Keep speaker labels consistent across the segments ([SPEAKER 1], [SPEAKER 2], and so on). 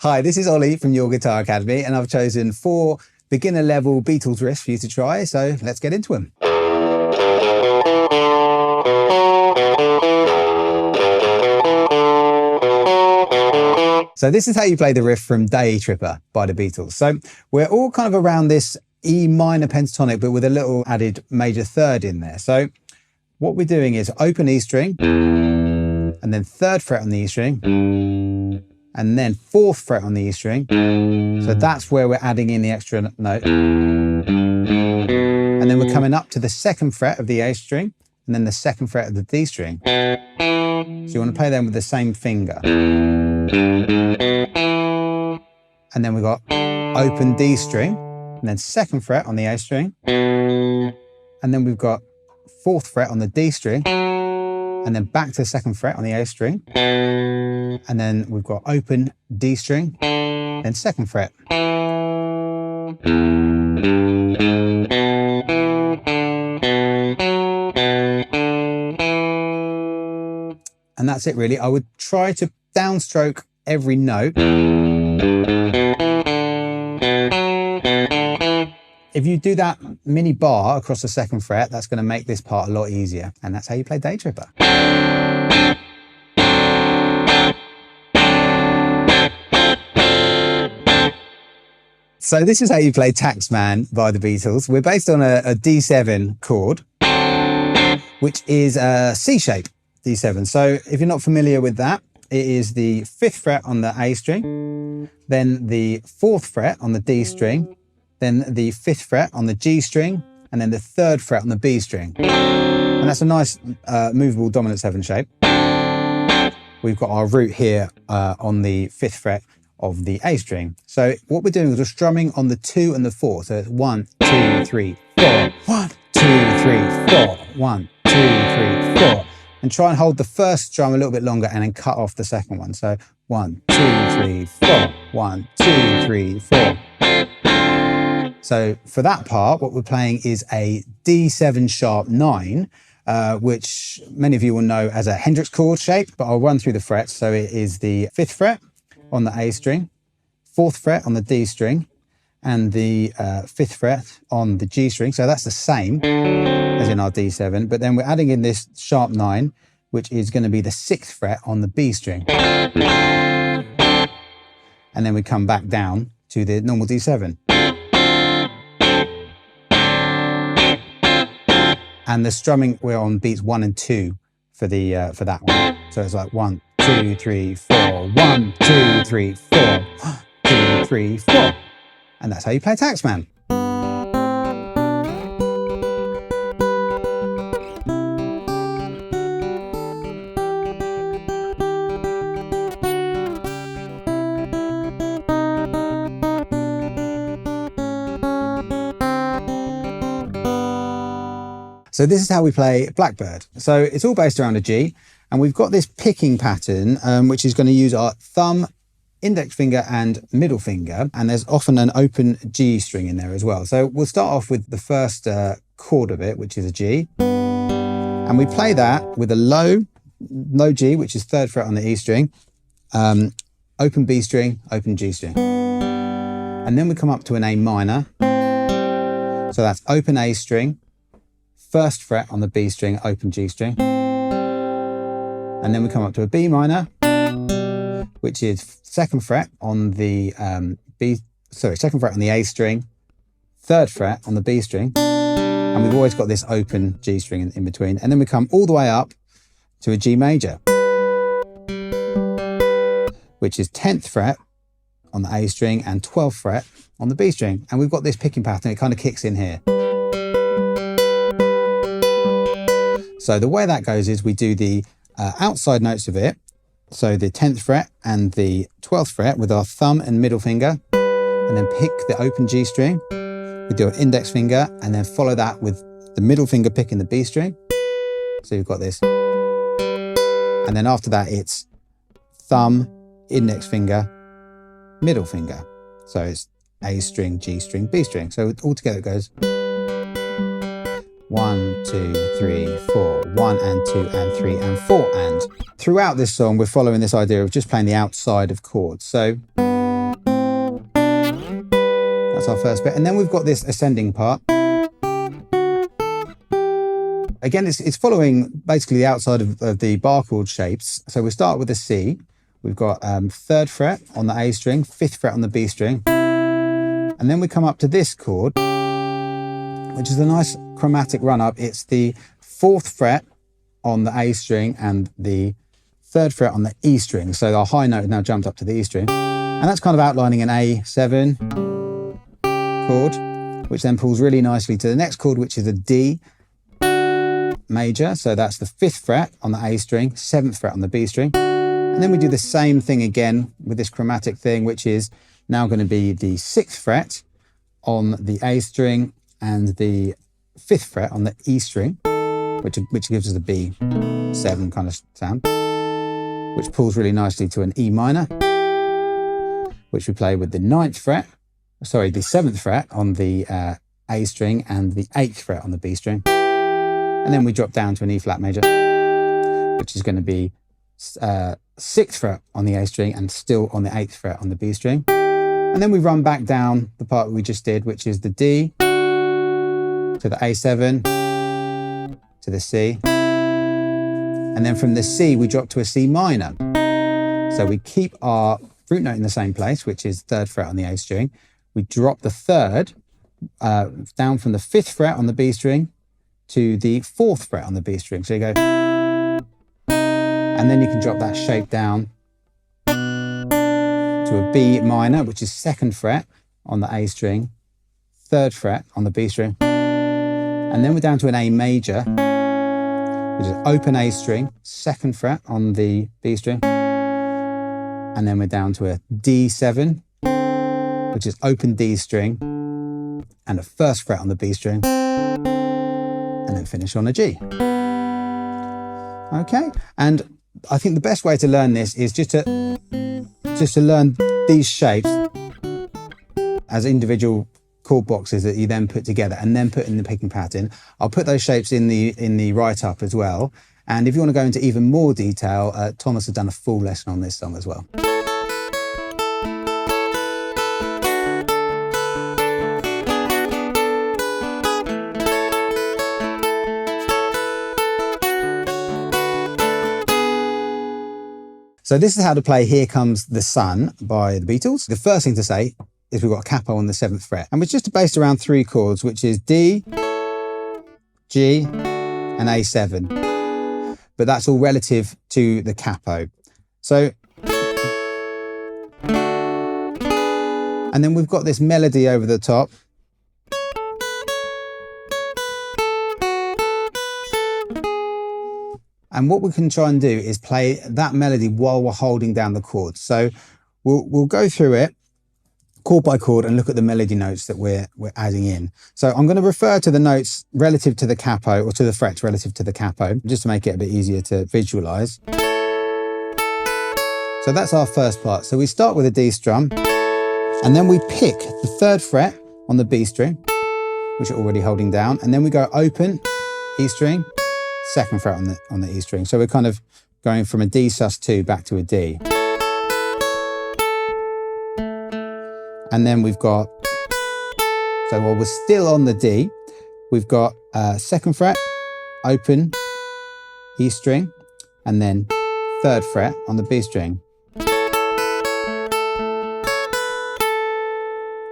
[SPEAKER 1] Hi, this is Ollie from Your Guitar Academy, and I've chosen 4 beginner level Beatles riffs for you to try, so let's get into them. So this is how you play the riff from Day Tripper by the Beatles. So we're all kind of around this E minor pentatonic, but with a little added major third in there. So what we're doing is open E string, and then 3rd fret on the E string, and then 4th fret on the E string. So that's where we're adding in the extra note. And then we're coming up to the 2nd fret of the A string, and then the 2nd fret of the D string. So you want to play them with the same finger. And then we've got open D string, and then 2nd fret on the A string. And then we've got 4th fret on the D string, and then back to the 2nd fret on the A string. And then we've got open D string, then 2nd fret. And that's it really. I would try to downstroke every note. If you do that mini bar across the 2nd fret, that's going to make this part a lot easier. And that's how you play Day Tripper. So this is how you play Taxman by the Beatles. We're based on a D7 chord, which is a C shape D7. So if you're not familiar with that, it is the 5th fret on the A string, then the 4th fret on the D string, then the 5th fret on the G string, and then the 3rd fret on the B string. And that's a nice movable dominant 7 shape. We've got our root here on the 5th fret of the A string. So what we're doing is we're strumming on the 2 and the 4. So it's 1, 2, 3, 4. 1, 2, 3, 4. 1, 2, 3, 4. And try and hold the first strum a little bit longer and then cut off the second one. So 1, 2, 3, 4. 1, 2, 3, 4. So for that part, what we're playing is a D7 sharp 9, which many of you will know as a Hendrix chord shape, but I'll run through the frets. So it is the 5th fret on the A string, 4th fret on the D string, and the 5th fret on the G string. So that's the same as in our D7, but then we're adding in this sharp 9, which is going to be the 6th fret on the B string. And then we come back down to the normal D7. And the strumming, we're on beats 1 and 2 for that one. So it's like 1, 2, 3, 4, 1, 2, 3, 4, 1, 2, 3, 4. And that's how you play Taxman. So this is how we play Blackbird. So it's all based around a G, and we've got this picking pattern, which is going to use our thumb, index finger and middle finger, and there's often an open G string in there as well. So we'll start off with the first chord of it, which is a G, and we play that with a low G, which is 3rd fret on the E string, open B string, open G string, and then we come up to an A minor. So that's open A string, 1st fret on the B string, open G string, and then we come up to a B minor, which is 2nd fret on the 2nd fret on the A string, 3rd fret on the B string, and we've always got this open G string in between, and then we come all the way up to a G major, which is 10th fret on the A string and 12th fret on the B string, and we've got this picking pattern. It kind of kicks in here. So the way that goes is we do the outside notes of it, so the 10th fret and the 12th fret with our thumb and middle finger, and then pick the open G string. We do our index finger and then follow that with the middle finger picking the B string. So you've got this. And then after that, it's thumb, index finger, middle finger. So it's A string, G string, B string. So all together it goes 1, 2, 3, 4, 1 and 2 and 3 and 4 and. Throughout this song, we're following this idea of just playing the outside of chords. So that's our first bit. And then we've got this ascending part. Again, it's following basically the outside of the bar chord shapes. So we start with the C. We've got 3rd fret on the A string, 5th fret on the B string. And then we come up to this chord, which is a nice chromatic run up. It's the 4th fret on the A string and the 3rd fret on the E string. So our high note now jumped up to the E string. And that's kind of outlining an A7 chord, which then pulls really nicely to the next chord, which is a D major. So that's the 5th fret on the A string, 7th fret on the B string. And then we do the same thing again with this chromatic thing, which is now going to be the 6th fret on the A string and the 5th fret on the E string, which gives us a B7 kind of sound, which pulls really nicely to an E minor, which we play with the 9th fret, sorry, the 7th fret on the A string and the 8th fret on the B string. And then we drop down to an E flat major, which is going to be 6th fret on the A string and still on the 8th fret on the B string. And then we run back down the part we just did, which is the D to the A7 to the C. And then from the C, we drop to a C minor. So we keep our root note in the same place, which is 3rd fret on the A string. We drop the 3rd down from the 5th fret on the B string to the 4th fret on the B string. So you go, and then you can drop that shape down to a B minor, which is 2nd fret on the A string, 3rd fret on the B string. And then we're down to an A major, which is open A string, 2nd fret on the B string. And then we're down to a D7, which is open D string, and a 1st fret on the B string. And then finish on a G. Okay, and I think the best way to learn this is just to learn these shapes as individual chord boxes that you then put together and then put in the picking pattern. I'll put those shapes in the write-up as well. And if you want to go into even more detail, Thomas has done a full lesson on this song as well. So this is how to play Here Comes the Sun by the Beatles. The first thing to say is we've got a capo on the 7th fret. And we're just based around 3 chords, which is D, G, and A7. But that's all relative to the capo. So, and then we've got this melody over the top. And what we can try and do is play that melody while we're holding down the chords. So we'll go through it chord by chord and look at the melody notes that we're adding in. So I'm going to refer to the notes relative to the capo, or to the frets relative to the capo, just to make it a bit easier to visualize. So that's our first part. So we start with a D strum, and then we pick the 3rd fret on the B string, which we're already holding down, and then we go open E string, 2nd fret on the E string. So we're kind of going from a D sus2 back to a D. And then we've got, so while we're still on the D, we've got 2nd fret, open E string, and then 3rd fret on the B string.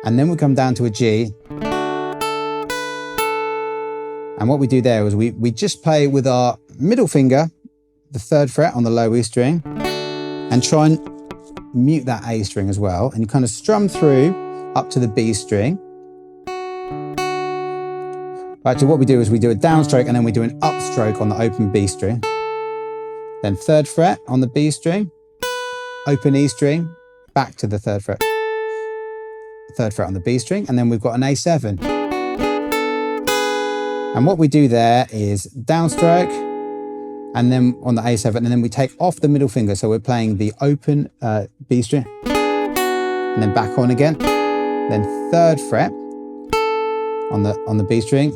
[SPEAKER 1] And then we come down to a G. And what we do there is we just play with our middle finger, the 3rd fret on the low E string, and try and mute that A string as well. And you kind of strum through up to the B string. Right, so what we do is we do a downstroke and then we do an upstroke on the open B string. Then 3rd fret on the B string, open E string, back to the 3rd fret. 3rd fret on the B string, and then we've got an A7. And what we do there is downstroke, and then on the A7, and then we take off the middle finger. So we're playing the open B string, and then back on again. Then 3rd fret on the B string,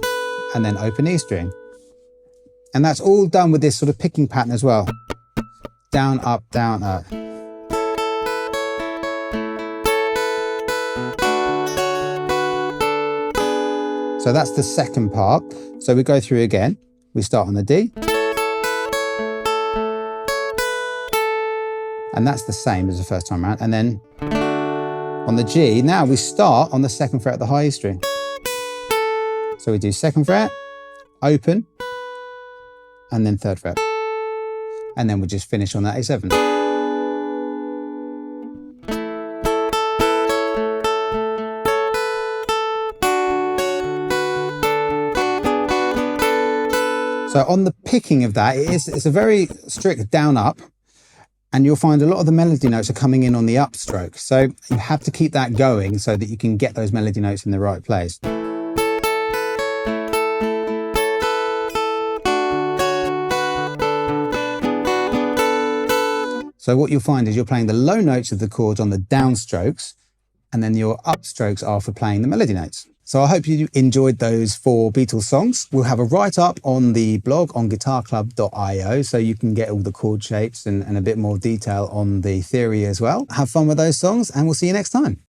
[SPEAKER 1] and then open E string. And that's all done with this sort of picking pattern as well. Down, up, down, up. So that's the second part. So we go through again. We start on the D. And that's the same as the first time around. And then on the G, now we start on the second fret of the high E string. So we do second fret, open, and then third fret. And then we just finish on that A7. So on the picking of that, it's a very strict down up, and you'll find a lot of the melody notes are coming in on the upstroke. So you have to keep that going so that you can get those melody notes in the right place. So what you'll find is you're playing the low notes of the chords on the downstrokes, and then your upstrokes are for playing the melody notes. So I hope you enjoyed those 4 Beatles songs. We'll have a write-up on the blog on guitarclub.io so you can get all the chord shapes and a bit more detail on the theory as well. Have fun with those songs, and we'll see you next time.